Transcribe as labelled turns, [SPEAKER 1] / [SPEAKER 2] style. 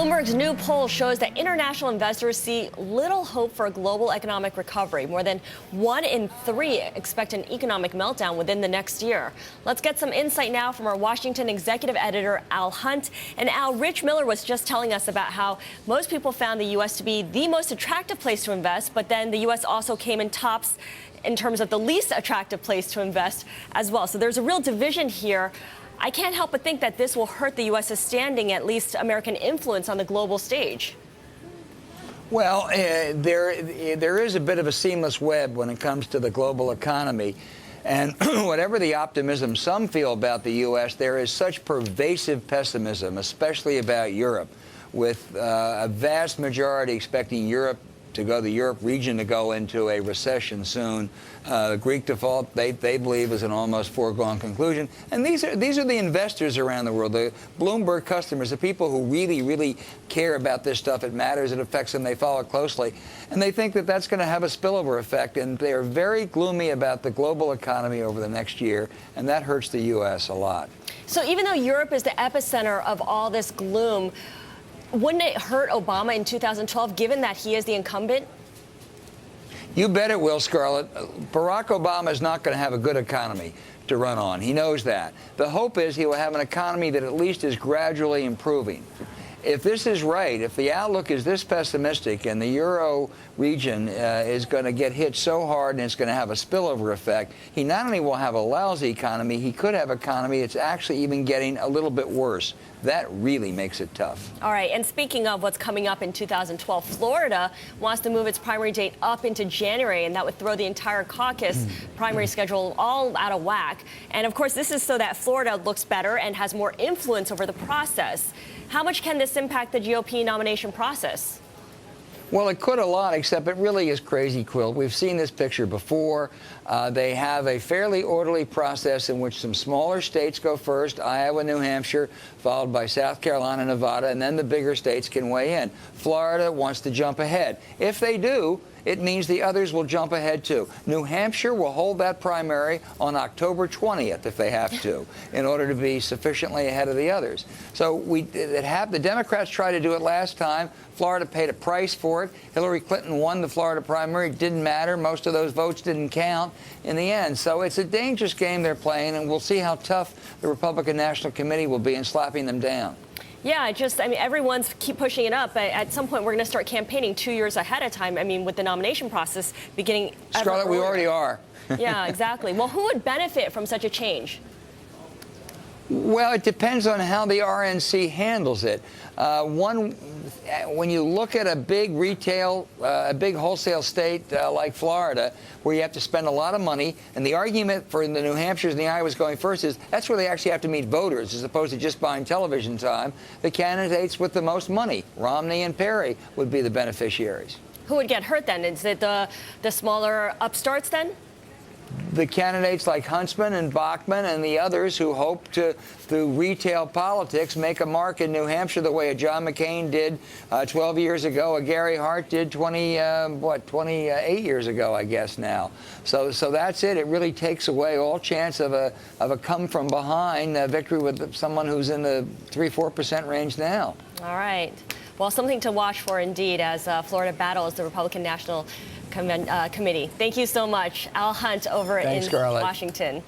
[SPEAKER 1] Bloomberg's new poll shows that international investors see little hope for a global economic recovery. More than 1 in 3 expect an economic meltdown within the next year. Let's get some insight now from our Washington executive editor, Al Hunt. And Al, Rich Miller was just telling us about how most people found the U.S. to be the most attractive place to invest, but then the U.S. also came in tops in terms of the least attractive place to invest as well. So there's a real division here. I can't help but think that this will hurt the U.S.'s standing, at least American influence on the global stage.
[SPEAKER 2] Well, there is a bit of a seamless web when it comes to the global economy. And whatever the optimism some feel about the U.S., there is such pervasive pessimism, especially about Europe, with a vast majority expecting the Europe region to go into a recession soon. Greek default, they believe, is an almost foregone conclusion. And these are the investors around the world, the Bloomberg customers, the people who really care about this stuff. It matters, it affects them, they follow it closely. And they think that that's going to have a spillover effect. And they are very gloomy about the global economy over the next year. And that hurts the U.S. a lot. So
[SPEAKER 1] even though Europe is the epicenter of all this gloom, wouldn't it hurt Obama in 2012, given that he is the incumbent?
[SPEAKER 2] You bet it will, Scarlett. Barack Obama is not going to have a good economy to run on. He knows that. The hope is he will have an economy that at least is gradually improving. If this is right, if the outlook is this pessimistic and the Euro region is going to get hit so hard and it's going to have a spillover effect, he not only will have a lousy economy, he could have an economy that's actually even getting a little bit worse. That really makes it tough.
[SPEAKER 1] All right. And speaking of what's coming up in 2012, Florida wants to move its primary date up into January, and that would throw the entire caucus primary schedule all out of whack. And of course, this is so that Florida looks better and has more influence over the process. How much can this impact the GOP nomination process?
[SPEAKER 2] Well, it could a lot, except it really is crazy quilt. We've seen this picture before. They have a fairly orderly process in which some smaller states go first, Iowa, New Hampshire, followed by South Carolina, Nevada, and then the bigger states can weigh in. Florida wants to jump ahead. If they do, it means the others will jump ahead, too. New Hampshire will hold that primary on October 20th, if they have to, in order to be sufficiently ahead of the others. So the Democrats tried to do it last time. Florida paid a price for it. Hillary Clinton won the Florida primary. It didn't matter. Most of those votes didn't count in the end. So it's a dangerous game they're playing, and we'll see how tough the Republican National Committee will be in slapping them down.
[SPEAKER 1] Yeah, I mean, everyone's keep pushing it up. But at some point, we're going to start campaigning 2 years ahead of time. I mean, with the nomination process beginning.
[SPEAKER 2] Scarlett, we already are.
[SPEAKER 1] Yeah, exactly. Well, who would benefit from such a change?
[SPEAKER 2] Well, it depends on how the RNC handles it. When you look at a big wholesale state like Florida, where you have to spend a lot of money, and the argument for the New Hampshires and the Iowas going first is that's where they actually have to meet voters as opposed to just buying television time. The candidates with the most money, Romney and Perry, would be the beneficiaries.
[SPEAKER 1] Who would get hurt then? Is it the smaller upstarts then?
[SPEAKER 2] The candidates like Huntsman and Bachmann and the others who hope to, through retail politics, make a mark in New Hampshire the way a John McCain did 12 years ago, a Gary Hart did 28 years ago, I guess now. So that's it. It really takes away all chance of a come-from-behind victory with someone who's in the 3-4% range now.
[SPEAKER 1] All right. Well, something to watch for indeed as Florida battles the Republican National Committee. Thank you so much, Al Hunt over in
[SPEAKER 2] Scarlett.
[SPEAKER 1] Washington.